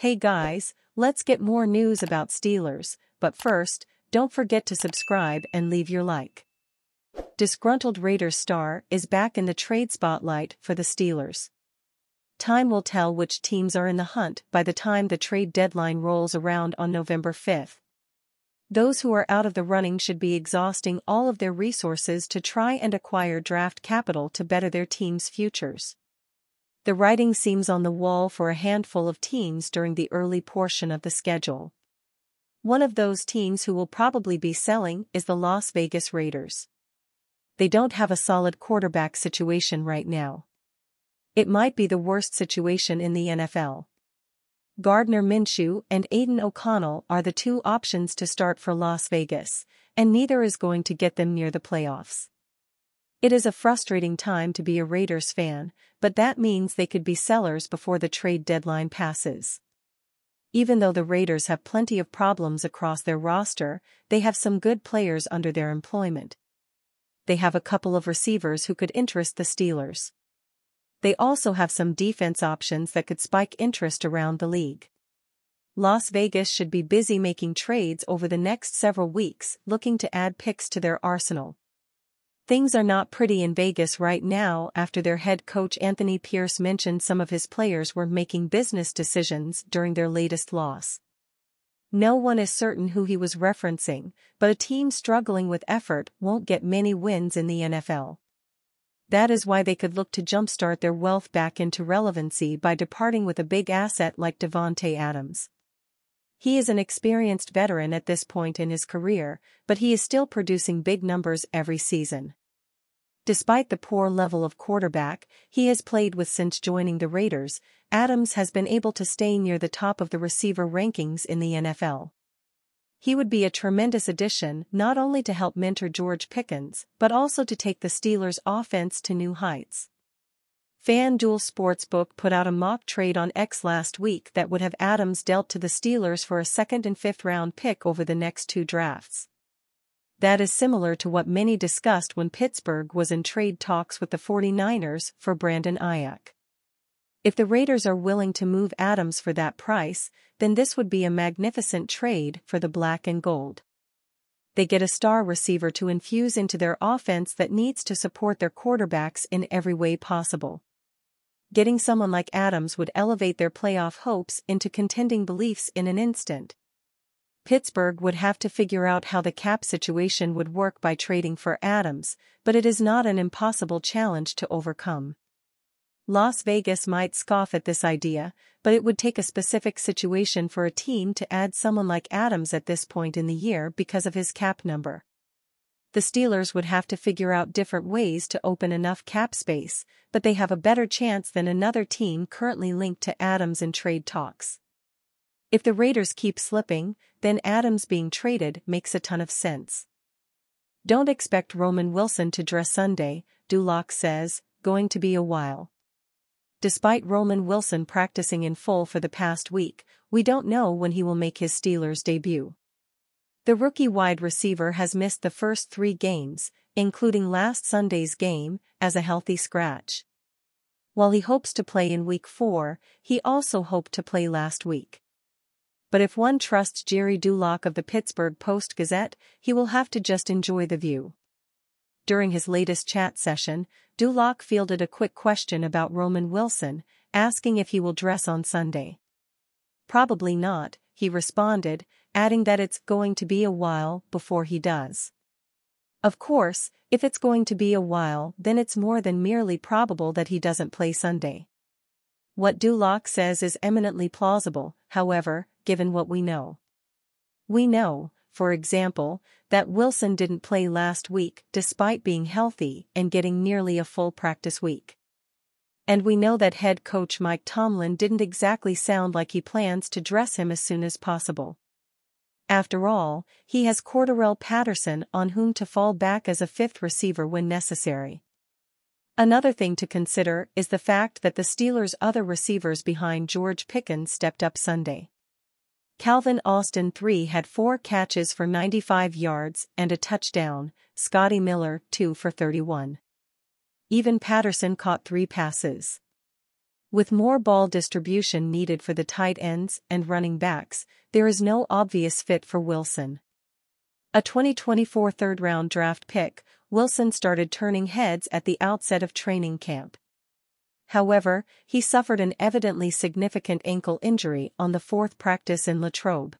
Hey guys, let's get more news about Steelers, but first, don't forget to subscribe and leave your like. Disgruntled Raiders star is back in the trade spotlight for the Steelers. Time will tell which teams are in the hunt by the time the trade deadline rolls around on November 5th. Those who are out of the running should be exhausting all of their resources to try and acquire draft capital to better their team's futures. The writing seems on the wall for a handful of teams during the early portion of the schedule. One of those teams who will probably be selling is the Las Vegas Raiders. They don't have a solid quarterback situation right now. It might be the worst situation in the NFL. Gardner Minshew and Aiden O'Connell are the two options to start for Las Vegas, and neither is going to get them near the playoffs. It is a frustrating time to be a Raiders fan, but that means they could be sellers before the trade deadline passes. Even though the Raiders have plenty of problems across their roster, they have some good players under their employment. They have a couple of receivers who could interest the Steelers. They also have some defense options that could spike interest around the league. Las Vegas should be busy making trades over the next several weeks, looking to add picks to their arsenal. Things are not pretty in Vegas right now after their head coach Anthony Pierce mentioned some of his players were making business decisions during their latest loss. No one is certain who he was referencing, but a team struggling with effort won't get many wins in the NFL. That is why they could look to jumpstart their wealth back into relevancy by departing with a big asset like Davante Adams. He is an experienced veteran at this point in his career, but he is still producing big numbers every season. Despite the poor level of quarterback he has played with since joining the Raiders, Adams has been able to stay near the top of the receiver rankings in the NFL. He would be a tremendous addition not only to help mentor George Pickens, but also to take the Steelers' offense to new heights. FanDuel Sportsbook put out a mock trade on X last week that would have Adams dealt to the Steelers for a second and fifth round pick over the next two drafts. That is similar to what many discussed when Pittsburgh was in trade talks with the 49ers for Brandon Ayuk. If the Raiders are willing to move Adams for that price, then this would be a magnificent trade for the black and gold. They get a star receiver to infuse into their offense that needs to support their quarterbacks in every way possible. Getting someone like Adams would elevate their playoff hopes into contending beliefs in an instant. Pittsburgh would have to figure out how the cap situation would work by trading for Adams, but it is not an impossible challenge to overcome. Las Vegas might scoff at this idea, but it would take a specific situation for a team to add someone like Adams at this point in the year because of his cap number. The Steelers would have to figure out different ways to open enough cap space, but they have a better chance than another team currently linked to Adams in trade talks. If the Raiders keep slipping, then Adams being traded makes a ton of sense. Don't expect Roman Wilson to dress Sunday, Dulac says, going to be a while. Despite Roman Wilson practicing in full for the past week, we don't know when he will make his Steelers debut. The rookie wide receiver has missed the first 3 games, including last Sunday's game, as a healthy scratch. While he hopes to play in Week 4, he also hoped to play last week. But if one trusts Jerry Dulac of the Pittsburgh Post-Gazette, he will have to just enjoy the view. During his latest chat session, Dulac fielded a quick question about Roman Wilson, asking if he will dress on Sunday. Probably not, he responded, adding that it's going to be a while before he does. Of course, if it's going to be a while, then it's more than merely probable that he doesn't play Sunday. What Dulac says is eminently plausible, however, given what we know. We know, for example, that Wilson didn't play last week despite being healthy and getting nearly a full practice week. And we know that head coach Mike Tomlin didn't exactly sound like he plans to dress him as soon as possible. After all, he has Cordarrelle Patterson on whom to fall back as a fifth receiver when necessary. Another thing to consider is the fact that the Steelers' other receivers behind George Pickens stepped up Sunday. Calvin Austin III had 4 catches for 95 yards and a touchdown, Scotty Miller 2 for 31. Even Patterson caught 3 passes. With more ball distribution needed for the tight ends and running backs, there is no obvious fit for Wilson. A 2024 third-round draft pick, Wilson started turning heads at the outset of training camp. However, he suffered an evidently significant ankle injury on the fourth practice in Latrobe.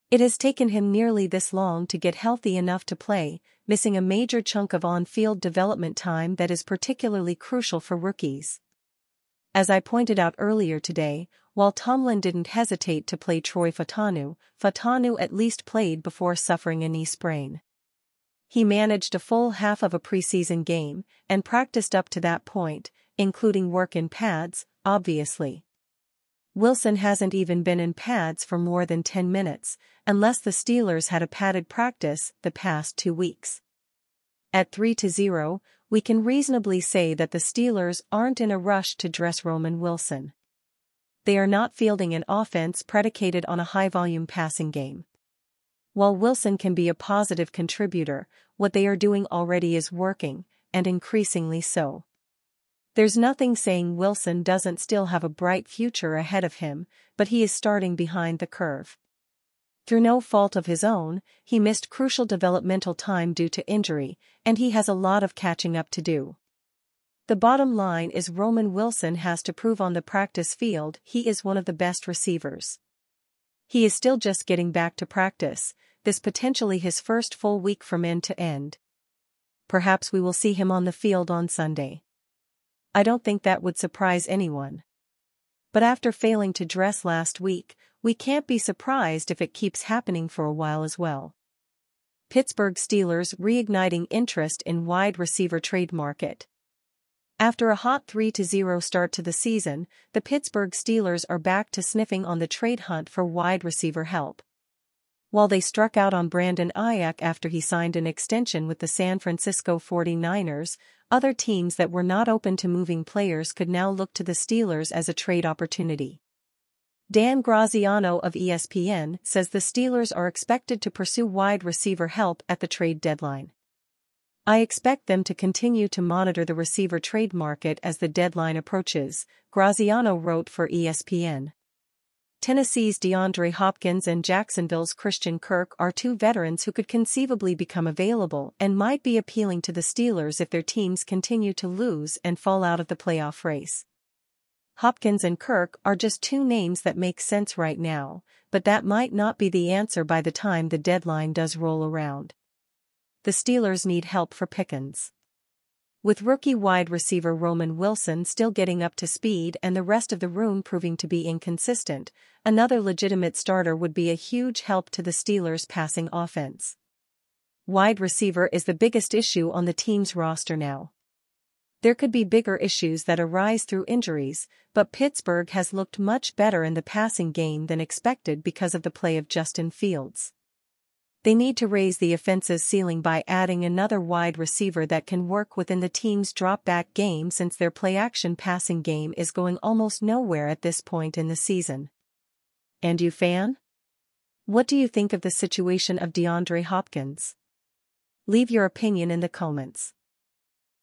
It has taken him nearly this long to get healthy enough to play, missing a major chunk of on-field development time that is particularly crucial for rookies. As I pointed out earlier today, while Tomlin didn't hesitate to play Troy Fautanu at least played before suffering a knee sprain. He managed a full half of a preseason game and practiced up to that point, including work in pads, obviously. Wilson hasn't even been in pads for more than 10 minutes, unless the Steelers had a padded practice the past 2 weeks. At 3-0, we can reasonably say that the Steelers aren't in a rush to dress Roman Wilson. They are not fielding an offense predicated on a high-volume passing game. While Wilson can be a positive contributor, what they are doing already is working, and increasingly so. There's nothing saying Wilson doesn't still have a bright future ahead of him, but he is starting behind the curve. Through no fault of his own, he missed crucial developmental time due to injury, and he has a lot of catching up to do. The bottom line is Roman Wilson has to prove on the practice field he is one of the best receivers. He is still just getting back to practice, this potentially his first full week from end to end. Perhaps we will see him on the field on Sunday. I don't think that would surprise anyone. But after failing to dress last week, we can't be surprised if it keeps happening for a while as well. Pittsburgh Steelers reigniting interest in wide receiver trade market. After a hot 3-0 start to the season, the Pittsburgh Steelers are back to sniffing on the trade hunt for wide receiver help. While they struck out on Brandon Ayuk after he signed an extension with the San Francisco 49ers, other teams that were not open to moving players could now look to the Steelers as a trade opportunity. Dan Graziano of ESPN says the Steelers are expected to pursue wide receiver help at the trade deadline. I expect them to continue to monitor the receiver trade market as the deadline approaches, Graziano wrote for ESPN. Tennessee's DeAndre Hopkins and Jacksonville's Christian Kirk are two veterans who could conceivably become available and might be appealing to the Steelers if their teams continue to lose and fall out of the playoff race. Hopkins and Kirk are just two names that make sense right now, but that might not be the answer by the time the deadline does roll around. The Steelers need help for Pickens. With rookie wide receiver Roman Wilson still getting up to speed and the rest of the room proving to be inconsistent, another legitimate starter would be a huge help to the Steelers' passing offense. Wide receiver is the biggest issue on the team's roster now. There could be bigger issues that arise through injuries, but Pittsburgh has looked much better in the passing game than expected because of the play of Justin Fields. They need to raise the offense's ceiling by adding another wide receiver that can work within the team's drop-back game since their play-action passing game is going almost nowhere at this point in the season. And you fan? What do you think of the situation of DeAndre Hopkins? Leave your opinion in the comments.